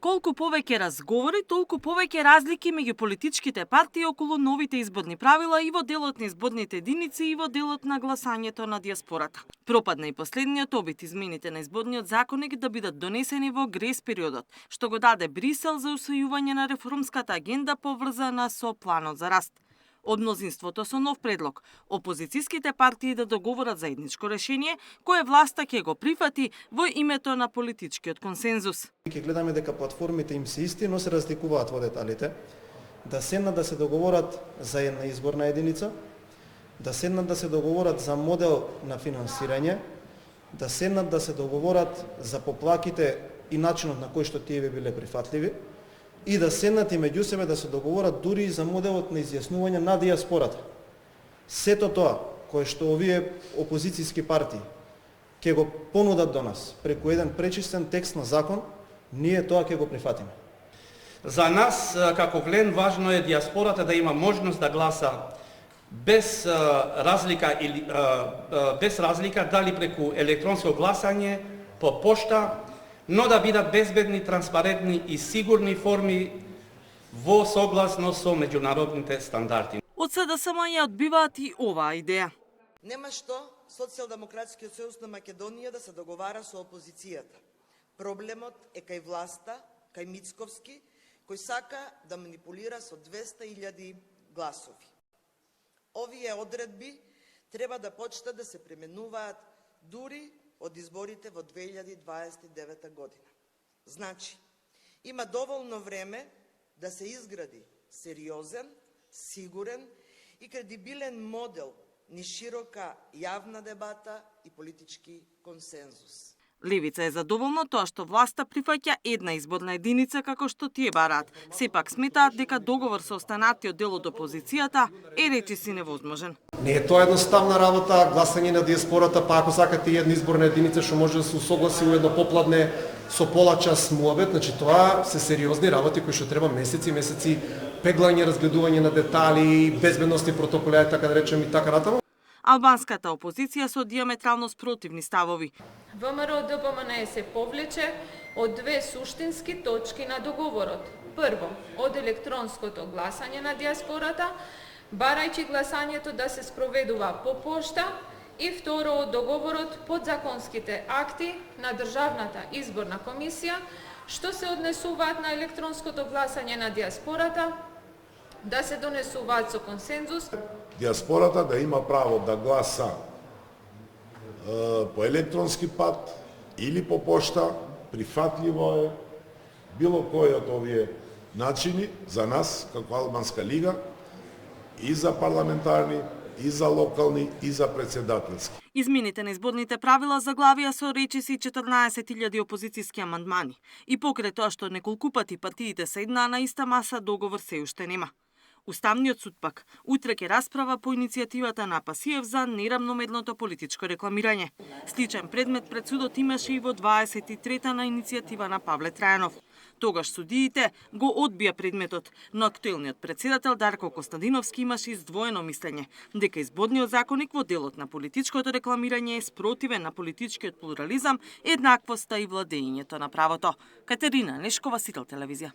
Колку повеќе разговори, толку повеќе разлики меѓу политичките партии околу новите изборни правила и во делот на изборните единици и во делот на гласањето на диаспората. Пропадна и последниот обид измените на изборниот законник да бидат донесени во грес периодот, што го даде Брисел за усвојување на реформската агенда поврзана со планот за раст. Од мнозинството со нов предлог, опозицијските партии да договорат заедничко решение, кое власта ќе го прифати во името на политичкиот консензус. Ќе гледаме дека платформите им се исти, но се разликуваат во деталите. Да седнат да се договорат за една изборна единица, да седнат да се договорат за модел на финансирање, да седнат да се договорат за поплаките и начинот на кој што тие би биле прифатливи, и да седнат и меѓу себе да се договорат дури и за моделот на изјаснување на диаспората. Сето тоа, кое што овие опозицијски партии ќе го понудат до нас преку еден пречистен текст на закон, ние тоа ќе го прифатиме. За нас, како Влен, важно е диаспората да има можност да гласа без разлика дали преку електронско гласање, по пошта, но да бидат безбедни, транспарентни и сигурни форми во согласно со меѓународните стандарди. Од СДСМ ја одбиваат и оваа идеја. Нема што Социјалдемократскиот сојуз на Македонија да се договара со опозицијата. Проблемот е кај власта, кај Мицковски, кој сака да манипулира со 200.000 гласови. Овие одредби треба да почнат да се применуваат дури од изборите во 2029 година. Значи, има доволно време да се изгради сериозен, сигурен и кредибилен модел ни широка јавна дебата и политички консензус. Левица е задоволна тоа што власта прифаќа една изборна единица како што тие бараат. Сепак сметаат дека договор со останатиот дел од опозицијата е речиси невозможен. Не е тоа едноставна работа, гласање на диаспората, па ако сакате една изборна единица што може да се усогласи во едно попладне со пола час муабет, значи тоа се сериозни работи кои што треба месеци и месеци пеглање, разгледување на детали, безбедносни протоколи, така да речем и така натаму. Албанската опозиција со диаметрално спротивни ставови. ВМРО-ДПМНЕ се повлече од две суштински точки на договорот. Прво, од електронското гласање на диаспората, барајќи гласањето да се спроведува по пошта, и второ, од договорот подзаконските акти на Државната изборна комисија, што се однесуваат на електронското гласање на диаспората, да се донесуваат со консензус. Диаспората да има право да гласа по електронски пат или по пошта, прифатливо е било кој од овие начини за нас, како Албанска лига, и за парламентарни, и за локални, и за председателски. Измените на изборните правила заглавија со речиси 14.000 опозицијски амандмани. И покрај тоа што неколку пати партиите седнаа на иста маса, договор се уште нема. Уставниот суд пак утре ќе расправа по иницијативата на Пасиев за неравномерното политичко рекламирање. Сличен предмет пред судот имаше и во 23-та на иницијатива на Павле Трајанов. Тогаш судиите го одбија предметот, но актуелниот председател Дарко Костадиновски имаше издвоено мислење дека изборниот законник во делот на политичкото рекламирање е спротивен на политичкиот плурализам, еднаквоста и владењето на правото. Катерина Нешкова, Сител телевизија.